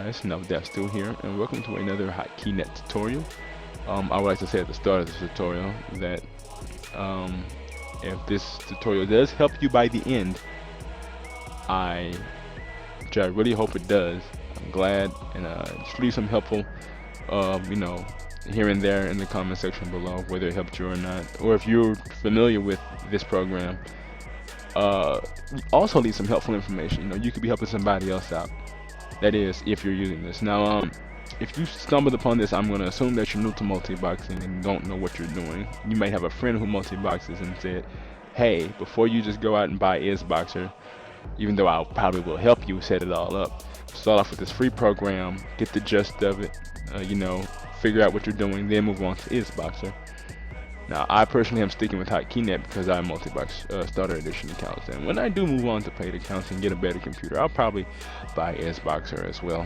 guys, now Dev's still here, and welcome to another HotKeyNet tutorial. I would like to say at the start of this tutorial that if this tutorial does help you by the end, which I really hope it does, I'm glad, and just leave some helpful, here and there in the comment section below, whether it helped you or not, or if you're familiar with this program. Also leave some helpful information. You could be helping somebody else out. That is, if you're using this. Now, if you stumbled upon this, I'm going to assume that you're new to multiboxing and don't know what you're doing. You might have a friend who multiboxes and said, hey, before you just go out and buy Boxer, even though I probably will help you set it all up, start off with this free program, get the gist of it, figure out what you're doing, then move on to Boxer. Now, I personally am sticking with HotKeyNet because I have Multibox Starter Edition accounts, and when I do move on to paid accounts and get a better computer, I'll probably buy Boxer as well.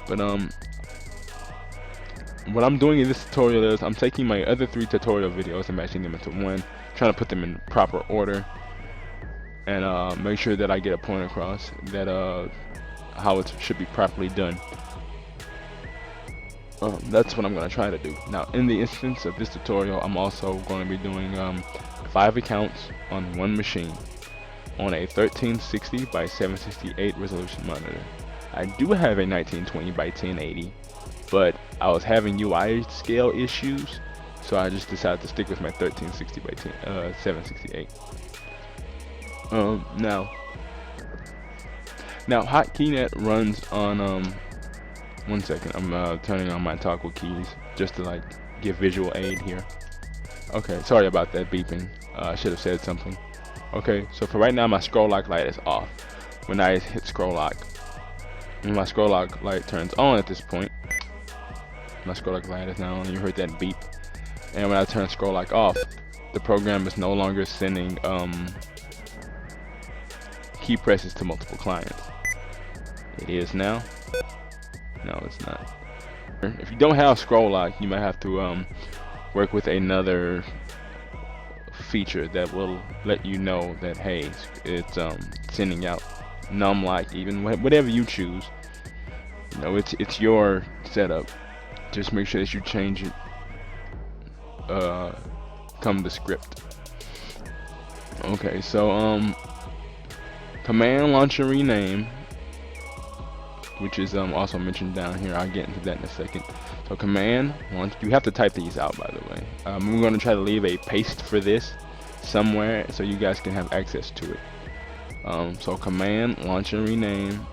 But what I'm doing in this tutorial is I'm taking my other 3 tutorial videos and matching them into one, trying to put them in proper order, and make sure that I get a point across that how it should be properly done. That's what I'm going to try to do. Now, in the instance of this tutorial, I'm also going to be doing 5 accounts on one machine on a 1360 by 768 resolution monitor. I do have a 1920 by 1080, but I was having UI scale issues, so I just decided to stick with my 1360 by 768. Now HotKeyNet runs on one second, I'm turning on my toggle keys just to give visual aid here. Okay, sorry about that beeping. I should have said something. Okay, so for right now my scroll lock light is off. When I hit scroll lock, when my scroll lock light turns on at this point, my scroll lock light is now on. You heard that beep. And when I turn scroll lock off, the program is no longer sending key presses to multiple clients. It is now. No, it's not. If you don't have scroll lock, you might have to work with another feature that will let you know that, hey, it's sending out num lock, even whatever you choose. It's your setup. Just make sure that you change it come the script. Okay, so command launcher rename, which is also mentioned down here. I'll get into that in a second. So command launch, you have to type these out, by the way. I'm going to try to leave a paste for this somewhere so you guys can have access to it. So command launch and rename.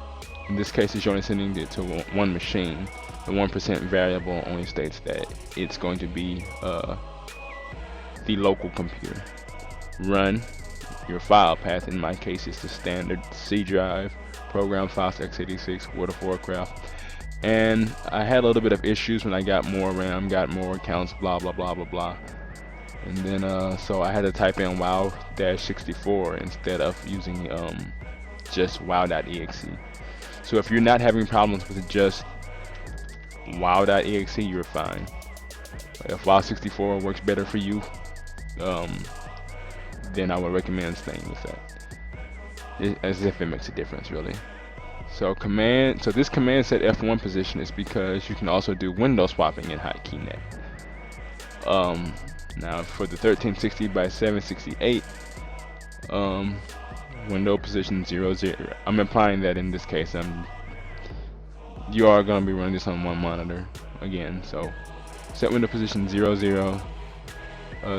In this case, it's only sending it to one machine. The 1% variable only states that it's going to be the local computer. Run your file path, in my case is the standard C drive, program files x86, World of Warcraft, and I had a little bit of issues when I got more RAM, got more accounts, blah blah blah blah blah, and then so I had to type in wow-64 instead of using just wow.exe. So if you're not having problems with just wow.exe, you're fine. If wow-64 works better for you, then I would recommend staying with that, as if it makes a difference, really. So this command set F1 position is because you can also do window swapping in HotKeyNet. Now for the 1360 by 768, window position 00. I'm implying that in this case, you are going to be running this on one monitor again. So set window position 00.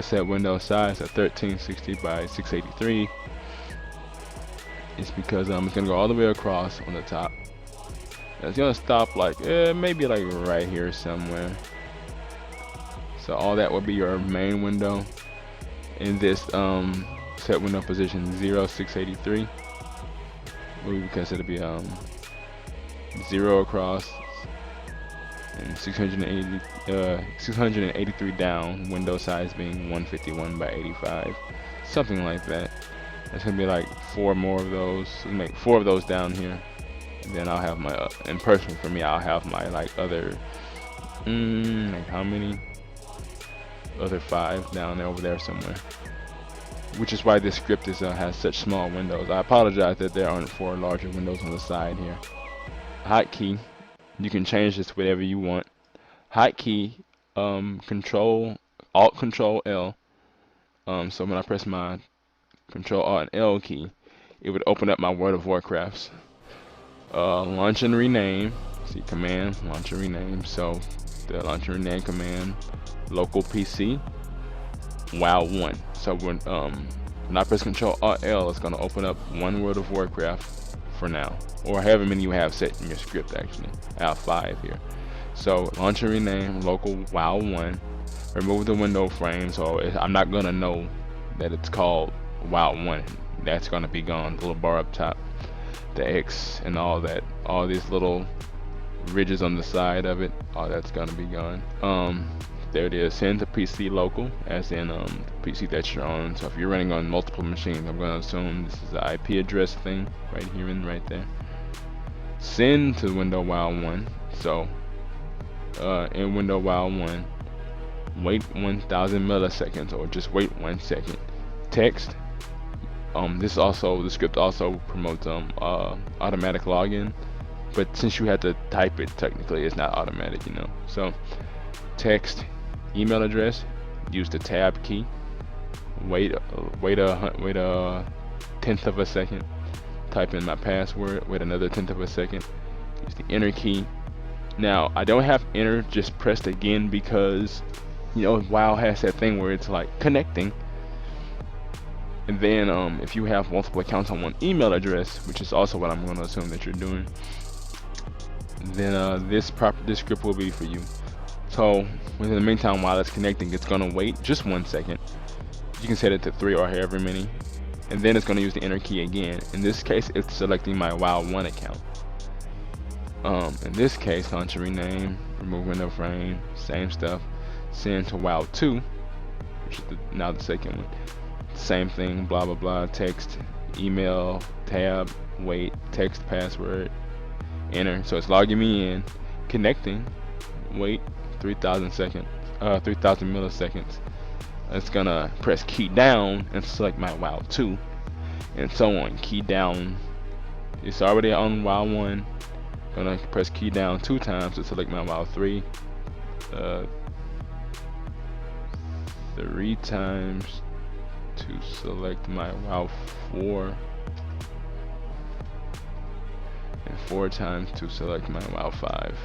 Set window size at 1360 by 683. It's because it's gonna go all the way across on the top. It's gonna stop maybe right here somewhere. So all that will be your main window. In this set window position 0683, because it'll be 0 across and 683 down, window size being 151 by 85, something like that. There's gonna be 4 more of those. So make 4 of those down here, and then I'll have my and personally for me, I'll have my other how many other 5 down there over there somewhere, which is why this script has such small windows. I apologize that there aren't 4 larger windows on the side here. Hotkey You can change this whatever you want. Hotkey, control, alt control L. So when I press my control alt and L key, it would open up my World of Warcrafts. Launch and rename. See command, launch and rename. So the launch and rename command, local PC, WoW 1. So when I press control alt L, it's gonna open up one World of Warcraft for now, or however many you have set in your script. Actually, I have 5 here. So launch and rename, local WoW 1. Remove the window frame, so I'm not gonna know that it's called WoW 1. That's gonna be gone. The little bar up top, the X, and all that, all these little ridges on the side of it, all that's gonna be gone. There it is. Send to PC local, as in the PC that you're on. So if you're running on multiple machines, I'm gonna assume this is the IP address thing right here and right there. Send to window WoW 1. So in window WoW 1, wait 1000 milliseconds, or just wait 1 second. Text. This also, the script also promotes automatic login, but since you have to type it, technically it's not automatic, you know. So text, email address, use the tab key, wait a tenth of a second, type in my password, wait another tenth of a second, use the enter key. Now I don't have enter just pressed again because, you know, WoW has that thing where it's like connecting. And then if you have multiple accounts on one email address, which is also what I'm going to assume that you're doing, then this script will be for you. So in the meantime, while it's connecting, it's going to wait just 1 second. You can set it to 3 or however many, and then it's going to use the enter key again. In this case, it's selecting my WoW 1 account. In this case, launch and rename, remove window frame, same stuff. Send to WoW 2, which is now the second one. Same thing, blah blah blah. Text, email, tab, wait, text, password, enter. So it's logging me in, connecting, wait 3000 milliseconds. It's gonna press key down and select my WoW 2, and so on. Key down. It's already on WoW 1. Gonna press key down 2 times to select my WoW 3. 3 times to select my WoW 4, and 4 times to select my WoW 5.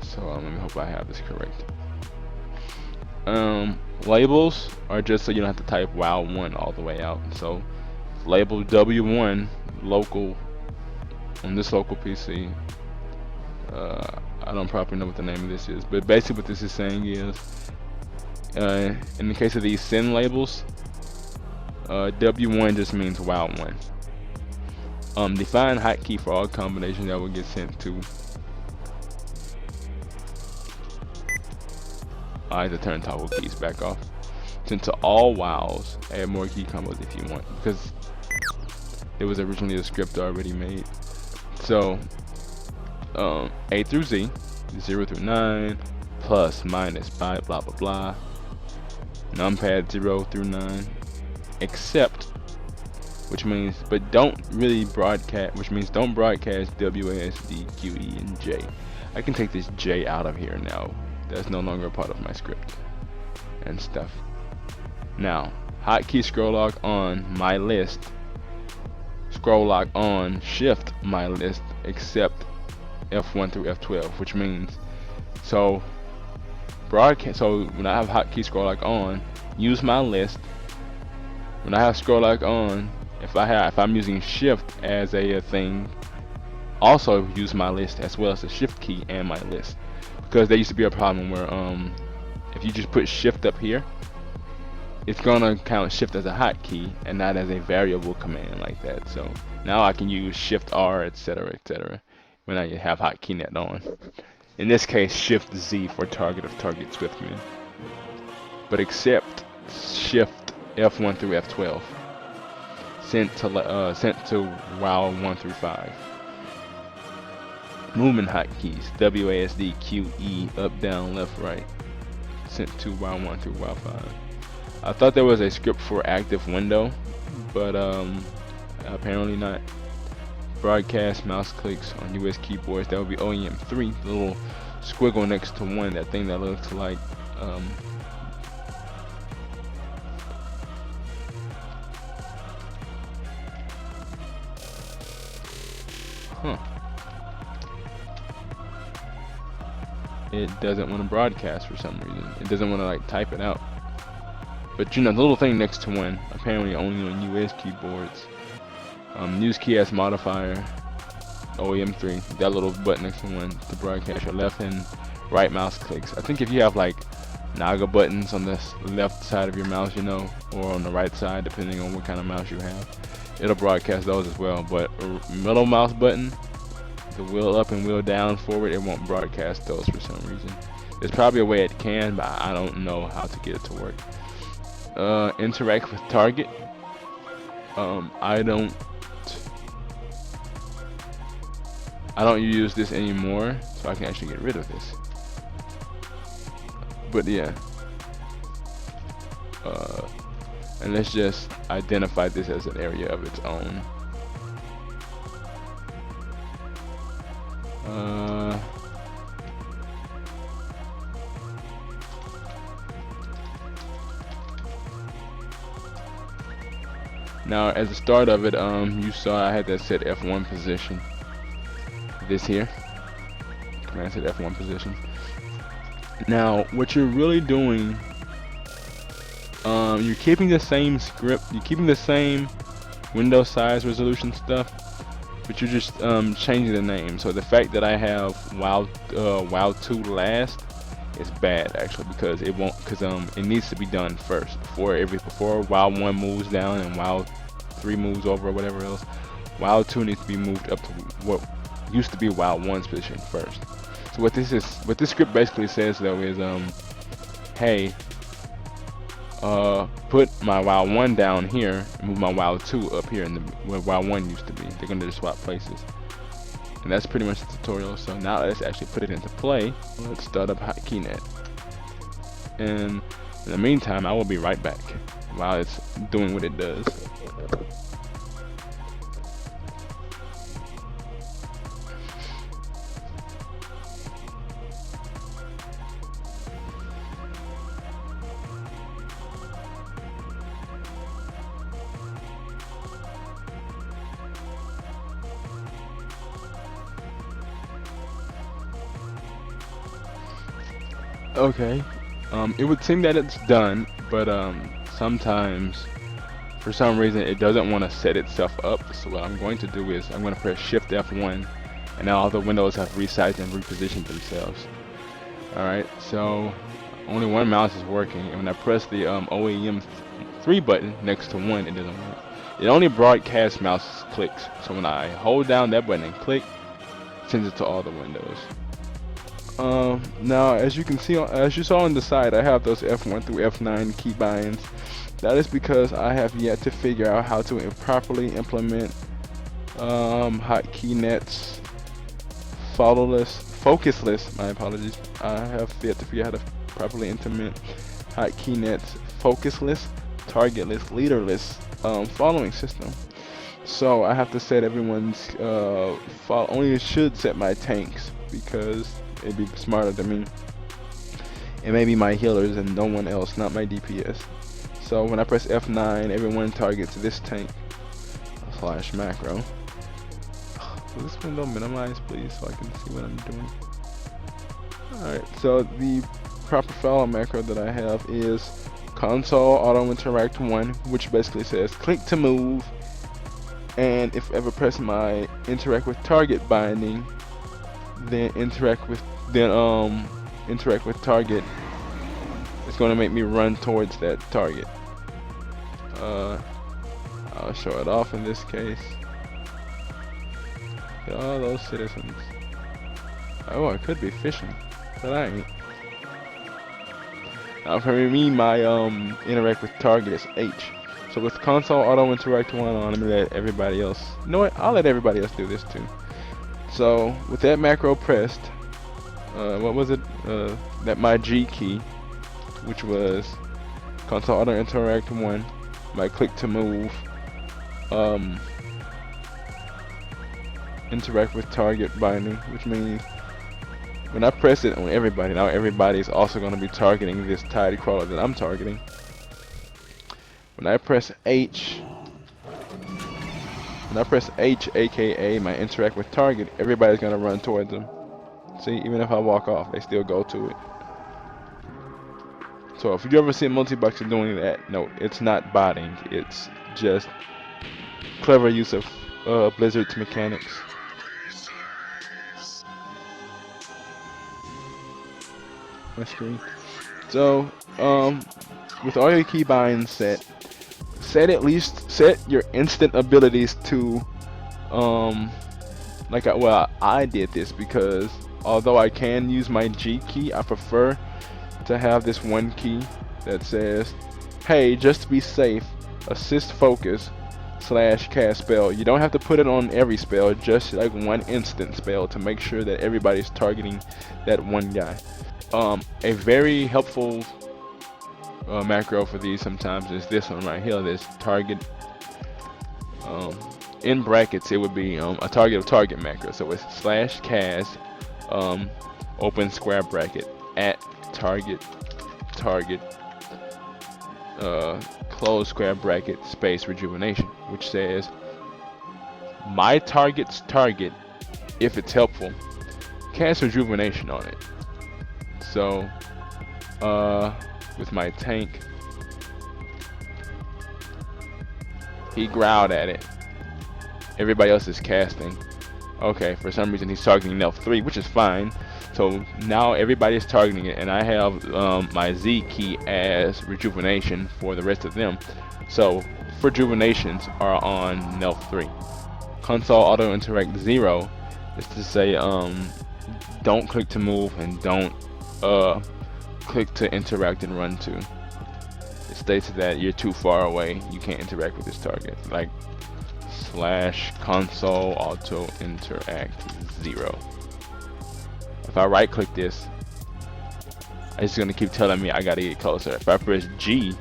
So let me hope I have this correct. Labels are just so you don't have to type WoW 1 all the way out. So label W1 local on this local PC. I don't properly know what the name of this is, but basically what this is saying is, in the case of these send labels, W1 just means WoW 1. Define hotkey for all combinations that will get sent to. I have to turn toggle keys back off. Sent to all WoWs. Add more key combos if you want, because there was originally a script already made. So A through Z, 0 through 9, plus, minus, by, blah blah blah. Numpad 0 through 9, except, which means, but don't really broadcast, which means don't broadcast WASD, QE, and J. I can take this J out of here now. That's no longer a part of my script and stuff. Now, hotkey scroll lock on my list, scroll lock on shift my list, except F1 through F12, which means, so broadcast. So when I have hotkey scroll lock on, use my list. When I have scroll lock on, if I'm using shift as a thing, also use my list as well as the shift key and my list, because there used to be a problem where if you just put shift up here, it's gonna count shift as a hotkey and not as a variable command like that. So now I can use shift R, etc., when I have hotkeynet on. In this case, shift Z for target of target Swiftman, but except shift F1 through F12. Sent to WoW 1 through 5. Movement hotkeys, WASD, QE, up, down, left, right. Sent to WoW 1 through WoW 5. I thought there was a script for active window, but apparently not. broadcast mouse clicks on US keyboards. That would be OEM 3, the little squiggle next to 1, that thing that looks like it doesn't want to broadcast for some reason. It doesn't want to like type it out. But you know, the little thing next to 1, apparently only on US keyboards. News key as modifier, OEM 3, that little button next to 1 to broadcast your left and right mouse clicks. I think if you have like Naga buttons on the left side of your mouse, you know, or on the right side, depending on what kind of mouse you have, it'll broadcast those as well. But a middle mouse button, the wheel up and wheel down forward, it won't broadcast those for some reason. There's probably a way it can, but I don't know how to get it to work. Interact with target. I don't use this anymore, so I can actually get rid of this. But yeah, and let's just identify this as an area of its own. Now, at the start of it, you saw I had that set F1 position. This here, command set F1 position. Now, what you're really doing, you're keeping the same script, you're keeping the same window size resolution stuff, but you're just changing the name. So the fact that I have WoW 2 last is bad actually, because it won't, it needs to be done first before WoW 1 moves down and WoW 3 moves over or whatever else. WoW 2 needs to be moved up to what used to be WoW 1's position first. So what this script basically says though is hey, put my WoW 1 down here and move my WoW 2 up here in the where WoW 1 used to be. They're gonna just swap places. And that's pretty much the tutorial. So now let's actually put it into play. Let's start up HotKeyNet. And in the meantime, I will be right back while it's doing what it does. Okay, it would seem that it's done, but sometimes for some reason it doesn't want to set itself up. So what I'm going to do is I'm going to press Shift F1, and now all the windows have resized and repositioned themselves. Alright, so only one mouse is working, and when I press the OEM 3 button next to 1, it doesn't work. It only broadcasts mouse clicks, so when I hold down that button and click, it sends it to all the windows. Now, as you can see, as you saw on the side, I have those F1 through F9 keybinds. That is because I have yet to figure out how to properly implement HotKeynet's focusless. My apologies. I have yet to figure out how to properly implement HotKeynet's focusless, targetless, leaderless following system. So I have to set everyone's only should set my tanks, because it'd be smarter to me. It may be my healers and no one else, not my DPS. So when I press F9, everyone targets this tank / macro. Will this window minimize, please, so I can see what I'm doing? Alright, so the proper follow macro that I have is console auto interact 1, which basically says click to move, and if ever press my interact with target binding, then interact with target, it's going to make me run towards that target. I'll show it off in this case. Get all those citizens. Oh, I could be fishing, but I ain't. Now for me, my interact with target is H. So with console auto interact 1 on, let me let everybody else. You know what? I'll let everybody else do this too. So with that macro pressed, what was it? That my G key, which was console auto interact 1, my click to move, interact with target binding, which means when I press it on everybody, now everybody is also going to be targeting this tidy crawler that I'm targeting. When I press H, aka my interact with target, everybody's going to run towards them. See, even if I walk off, they still go to it. So if you ever see Multiboxer doing that, no, it's not botting. It's just clever use of Blizzard's mechanics. My screen. So, with all your keybinds set your instant abilities to, I did this because although I can use my G key, I prefer to have this one key that says, hey, just to be safe, assist focus / cast spell. You don't have to put it on every spell, just like one instant spell to make sure that everybody's targeting that one guy. A very helpful macro for these sometimes is this one right here, this target. In brackets it would be a target of target macro, so it's / cast open square bracket at target close square bracket space rejuvenation, which says my target's target, if it's helpful, cast rejuvenation on it. So with my tank, he growled at it, everybody else is casting. Okay, for some reason he's targeting Nelf 3, which is fine. So now everybody's targeting it, and I have my Z key as rejuvenation for the rest of them. So rejuvenations are on Nelf 3. Console auto interact 0 is to say don't click to move and don't click to interact and run to. It states that you're too far away, you can't interact with this target. Like / console auto interact 0. If I right click this, it's gonna keep telling me I gotta get closer. If I press G,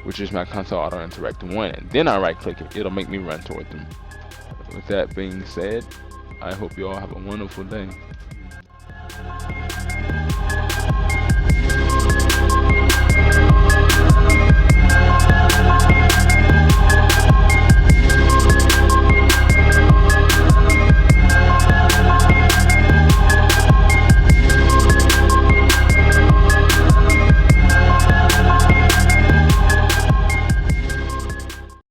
which is my console auto interact 1, and then I right click it, it'll make me run toward them. With that being said, I hope you all have a wonderful day.